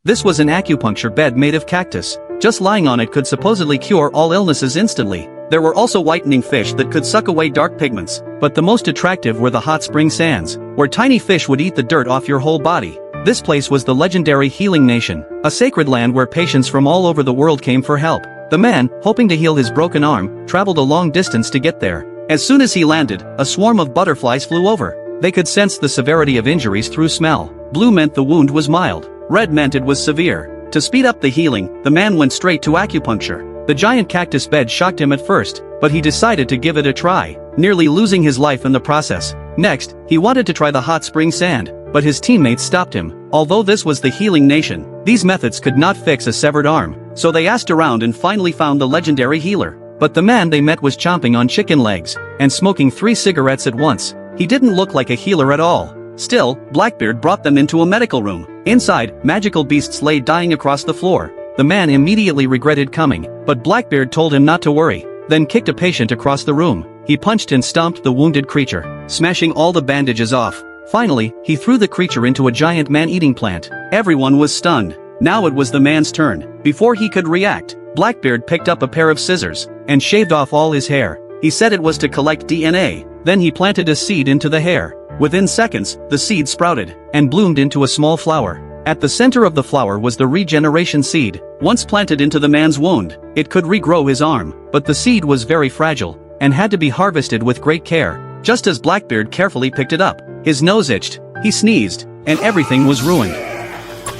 This was an acupuncture bed made of cactus. Just lying on it could supposedly cure all illnesses instantly. There were also whitening fish that could suck away dark pigments, but the most attractive were the hot spring sands, where tiny fish would eat the dirt off your whole body. This place was the legendary Healing Nation, a sacred land where patients from all over the world came for help. The man, hoping to heal his broken arm, traveled a long distance to get there. As soon as he landed, a swarm of butterflies flew over. They could sense the severity of injuries through smell. Blue meant the wound was mild. Red meant it was severe. To speed up the healing, the man went straight to acupuncture. The giant cactus bed shocked him at first, but he decided to give it a try, nearly losing his life in the process. Next, he wanted to try the hot spring sand, but his teammates stopped him. Although this was the Healing Nation, these methods could not fix a severed arm, so they asked around and finally found the legendary healer. But the man they met was chomping on chicken legs and smoking 3 cigarettes at once. He didn't look like a healer at all. Still, Blackbeard brought them into a medical room. Inside, magical beasts lay dying across the floor. The man immediately regretted coming, but Blackbeard told him not to worry, then kicked a patient across the room. He punched and stomped the wounded creature, smashing all the bandages off. Finally, he threw the creature into a giant man-eating plant. Everyone was stunned. Now it was the man's turn. Before he could react, Blackbeard picked up a pair of scissors and shaved off all his hair. He said it was to collect DNA. Then he planted a seed into the hair. Within seconds, the seed sprouted and bloomed into a small flower. At the center of the flower was the regeneration seed. Once planted into the man's wound, it could regrow his arm, but the seed was very fragile and had to be harvested with great care. Just as Blackbeard carefully picked it up, his nose itched, he sneezed, and everything was ruined.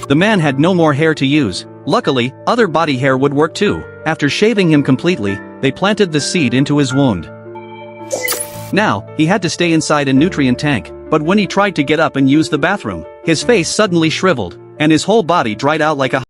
The man had no more hair to use. Luckily, other body hair would work too. After shaving him completely, they planted the seed into his wound. Now, he had to stay inside a nutrient tank, but when he tried to get up and use the bathroom, his face suddenly shriveled, and his whole body dried out like a